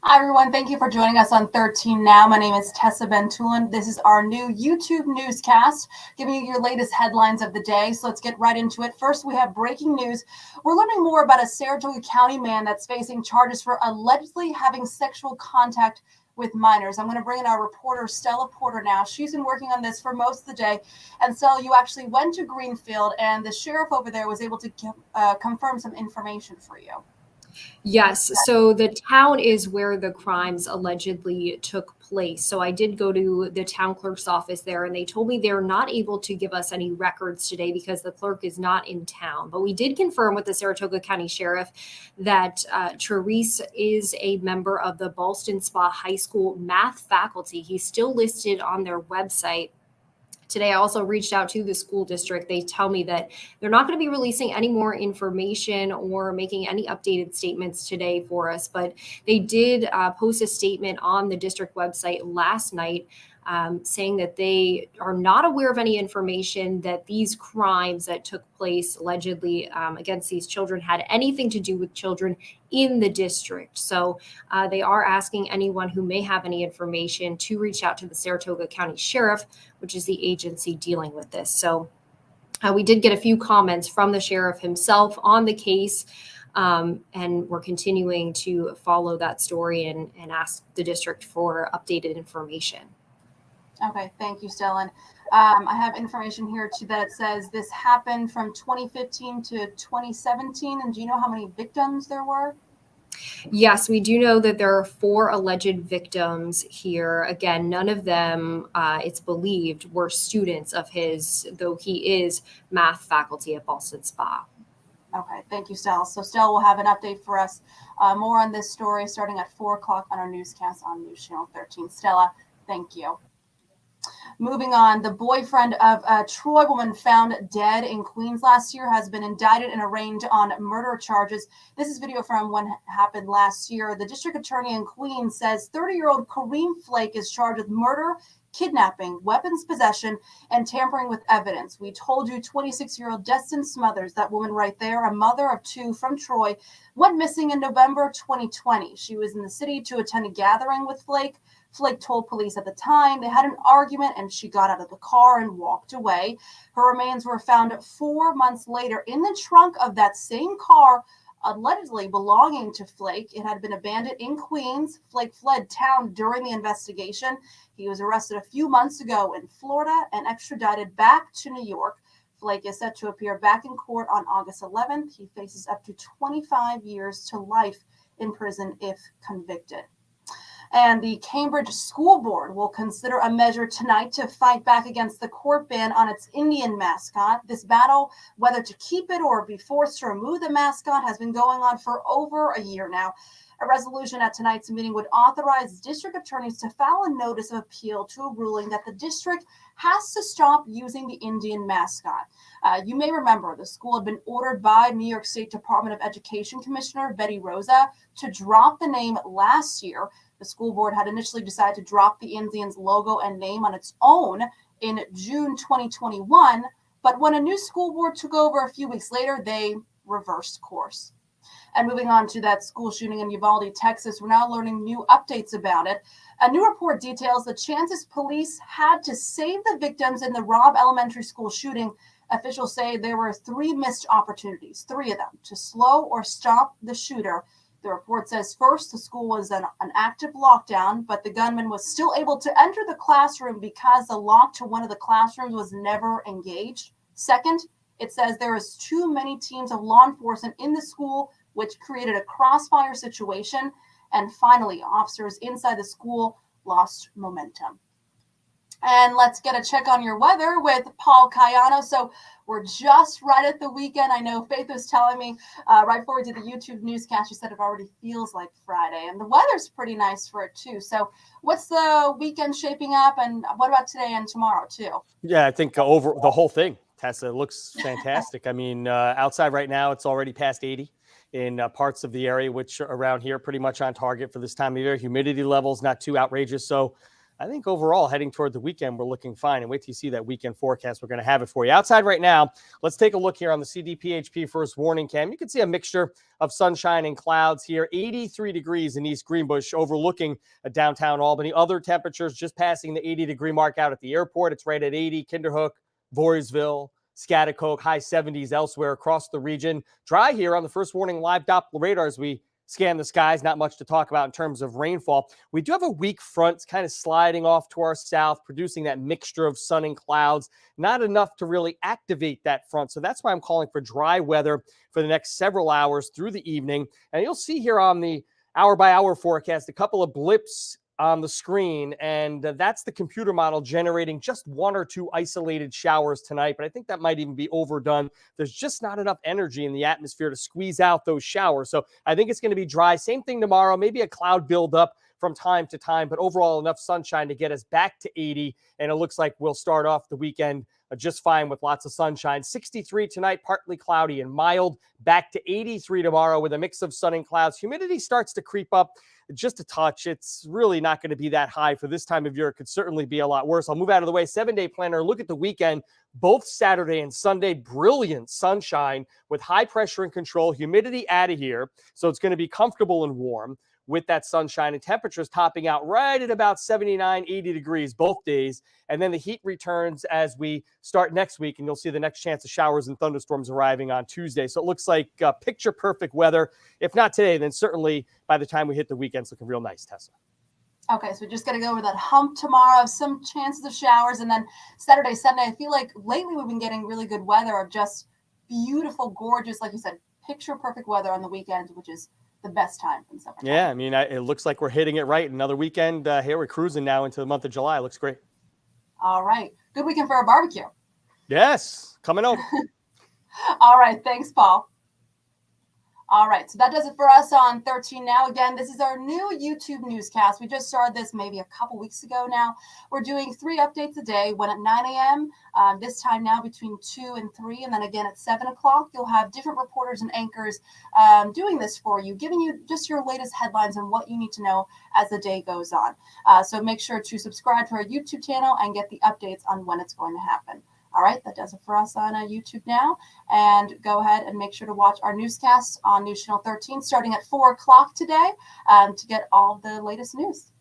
Hi, everyone. Thank you for joining us on 13 Now. My name is Tessa Bentulan. This is our new YouTube newscast, giving you your latest headlines of the day. So let's get right into it. First, we have breaking news. We're learning more about a Saratoga County man that's facing charges for allegedly having sexual contact with minors. I'm going to bring in our reporter, Stella Porter, now. She's been working on this for most of the day. And Stella, you actually went to Greenfield, and the sheriff over there was able to confirm some information for you. Yes. So the town is where the crimes allegedly took place. So I did go to the town clerk's office there, and they told me they're not able to give us any records today because the clerk is not in town. But we did confirm with the Saratoga County Sheriff that Therese is a member of the Ballston Spa High School math faculty. He's still listed on their website. Today, I also reached out to the school district. They tell me that they're not going to be releasing any more information or making any updated statements today for us, but they did post a statement on the district website last night saying that they are not aware of any information that these crimes that took place allegedly against these children had anything to do with children in the district. So they are asking anyone who may have any information to reach out to the Saratoga County Sheriff, which is the agency dealing with this. So we did get a few comments from the sheriff himself on the case. And we're continuing to follow that story and ask the district for updated information. Okay, thank you, Stellan. I have information here too that says this happened from 2015 to 2017. And do you know how many victims there were? Yes, we do know that there are 4 alleged victims here. Again, none of them, it's believed, were students of his, though he is math faculty at Ballston Spa. Okay, thank you, Stella. So Stella will have an update for us more on this story starting at 4 o'clock on our newscast on NewsChannel 13. Stella, thank you. Moving on, the boyfriend of a Troy woman found dead in Queens last year has been indicted and arraigned on murder charges. This is video from what happened last year. The district attorney in Queens says 30-year-old Kareem Flake is charged with murder, kidnapping, weapons possession, and tampering with evidence. We told you 26-year-old Destin Smothers, that woman right there, a mother of 2 from Troy, went missing in November 2020. She was in the city to attend a gathering with Flake. Flake told police at the time they had an argument and she got out of the car and walked away. Her remains were found 4 months later in the trunk of that same car, allegedly belonging to Flake. It had been abandoned in Queens. Flake fled town during the investigation. He was arrested a few months ago in Florida and extradited back to New York. Flake is set to appear back in court on August 11th. He faces up to 25 years to life in prison if convicted. And the Cambridge School Board will consider a measure tonight to fight back against the court ban on its Indian mascot. This battle, whether to keep it or be forced to remove the mascot, has been going on for over a year now. A resolution at tonight's meeting would authorize district attorneys to file a notice of appeal to a ruling that the district has to stop using the Indian mascot. You may remember the school had been ordered by New York State Department of Education Commissioner Betty Rosa to drop the name last year. The school board had initially decided to drop the Indians logo and name on its own in June 2021, but when a new school board took over a few weeks later, they reversed course. And moving on to that school shooting in Uvalde, Texas, we're now learning new updates about it. A new report details the chances police had to save the victims in the Robb Elementary School shooting. Officials say there were 3 missed opportunities, 3 of them, to slow or stop the shooter. The report says first, the school was an active lockdown, but the gunman was still able to enter the classroom because the lock to one of the classrooms was never engaged. Second, it says there was too many teams of law enforcement in the school, which created a crossfire situation. And finally, officers inside the school lost momentum. And let's get a check on your weather with Paul Caiano. So we're just right at the weekend. I know Faith was telling me right before we did the YouTube newscast, she said it already feels like Friday. And the weather's pretty nice for it, too. So what's the weekend shaping up? And what about today and tomorrow, too? Yeah, I think over the whole thing, Tessa, looks fantastic. I mean, outside right now, it's already past 80 in parts of the area, which around here pretty much on target for this time of year. Humidity levels not too outrageous. So I think overall heading toward the weekend, we're looking fine. And wait till you see that weekend forecast. We're going to have it for you. Outside right now, let's take a look here on the CDPHP first warning cam. You can see a mixture of sunshine and clouds here. 83 degrees in East Greenbush, overlooking downtown Albany. Other temperatures just passing the 80-degree mark out at the airport. It's right at 80. Kinderhook, Voorheesville, Schaghticoke, high 70s elsewhere across the region. Dry here on the first warning live Doppler radar as we scan the skies. Not much to talk about in terms of rainfall. We do have a weak front kind of sliding off to our south, producing that mixture of sun and clouds. Not enough to really activate that front. So that's why I'm calling for dry weather for the next several hours through the evening. And you'll see here on the hour-by-hour forecast a couple of blips on the screen, and that's the computer model generating just one or two isolated showers tonight, but I think that might even be overdone. There's just not enough energy in the atmosphere to squeeze out those showers, so I think it's going to be dry. Same thing tomorrow, maybe a cloud buildup from time to time, but overall enough sunshine to get us back to 80, and it looks like we'll start off the weekend just fine with lots of sunshine. 63 tonight, partly cloudy and mild, back to 83 tomorrow with a mix of sun and clouds. Humidity starts to creep up just a touch. It's really not going to be that high for this time of year. It could certainly be a lot worse. I'll move out of the way. 7-day planner. Look at the weekend. Both Saturday and Sunday, brilliant sunshine with high pressure and control. Humidity out of here. So it's going to be comfortable and warm with that sunshine, and temperatures topping out right at about 79, 80 degrees both days. And then the heat returns as we start next week, and you'll see the next chance of showers and thunderstorms arriving on Tuesday. So it looks like picture perfect weather. If not today, then certainly by the time we hit the weekend, it's looking real nice, Tessa. Okay, so we just got to go over that hump tomorrow, some chances of showers, and then Saturday, Sunday. I feel like lately we've been getting really good weather of just beautiful, gorgeous, like you said, picture perfect weather on the weekends, which is the best time in summer. Yeah, I mean, it looks like we're hitting it right. Another weekend here. We're cruising now into the month of July. It looks great. All right. Good weekend for a barbecue. Yes, coming over. All right. Thanks, Paul. All right. So that does it for us on 13 Now. Again, this is our new YouTube newscast. We just started this maybe a couple weeks ago now. We're doing 3 updates a day, one at 9 a.m., this time now between 2 and 3, and then again at 7 o'clock. You'll have different reporters and anchors doing this for you, giving you just your latest headlines and what you need to know as the day goes on. So make sure to subscribe to our YouTube channel and get the updates on when it's going to happen. All right, that does it for us on YouTube now. And go ahead and make sure to watch our newscasts on News Channel 13 starting at 4 o'clock today to get all the latest news.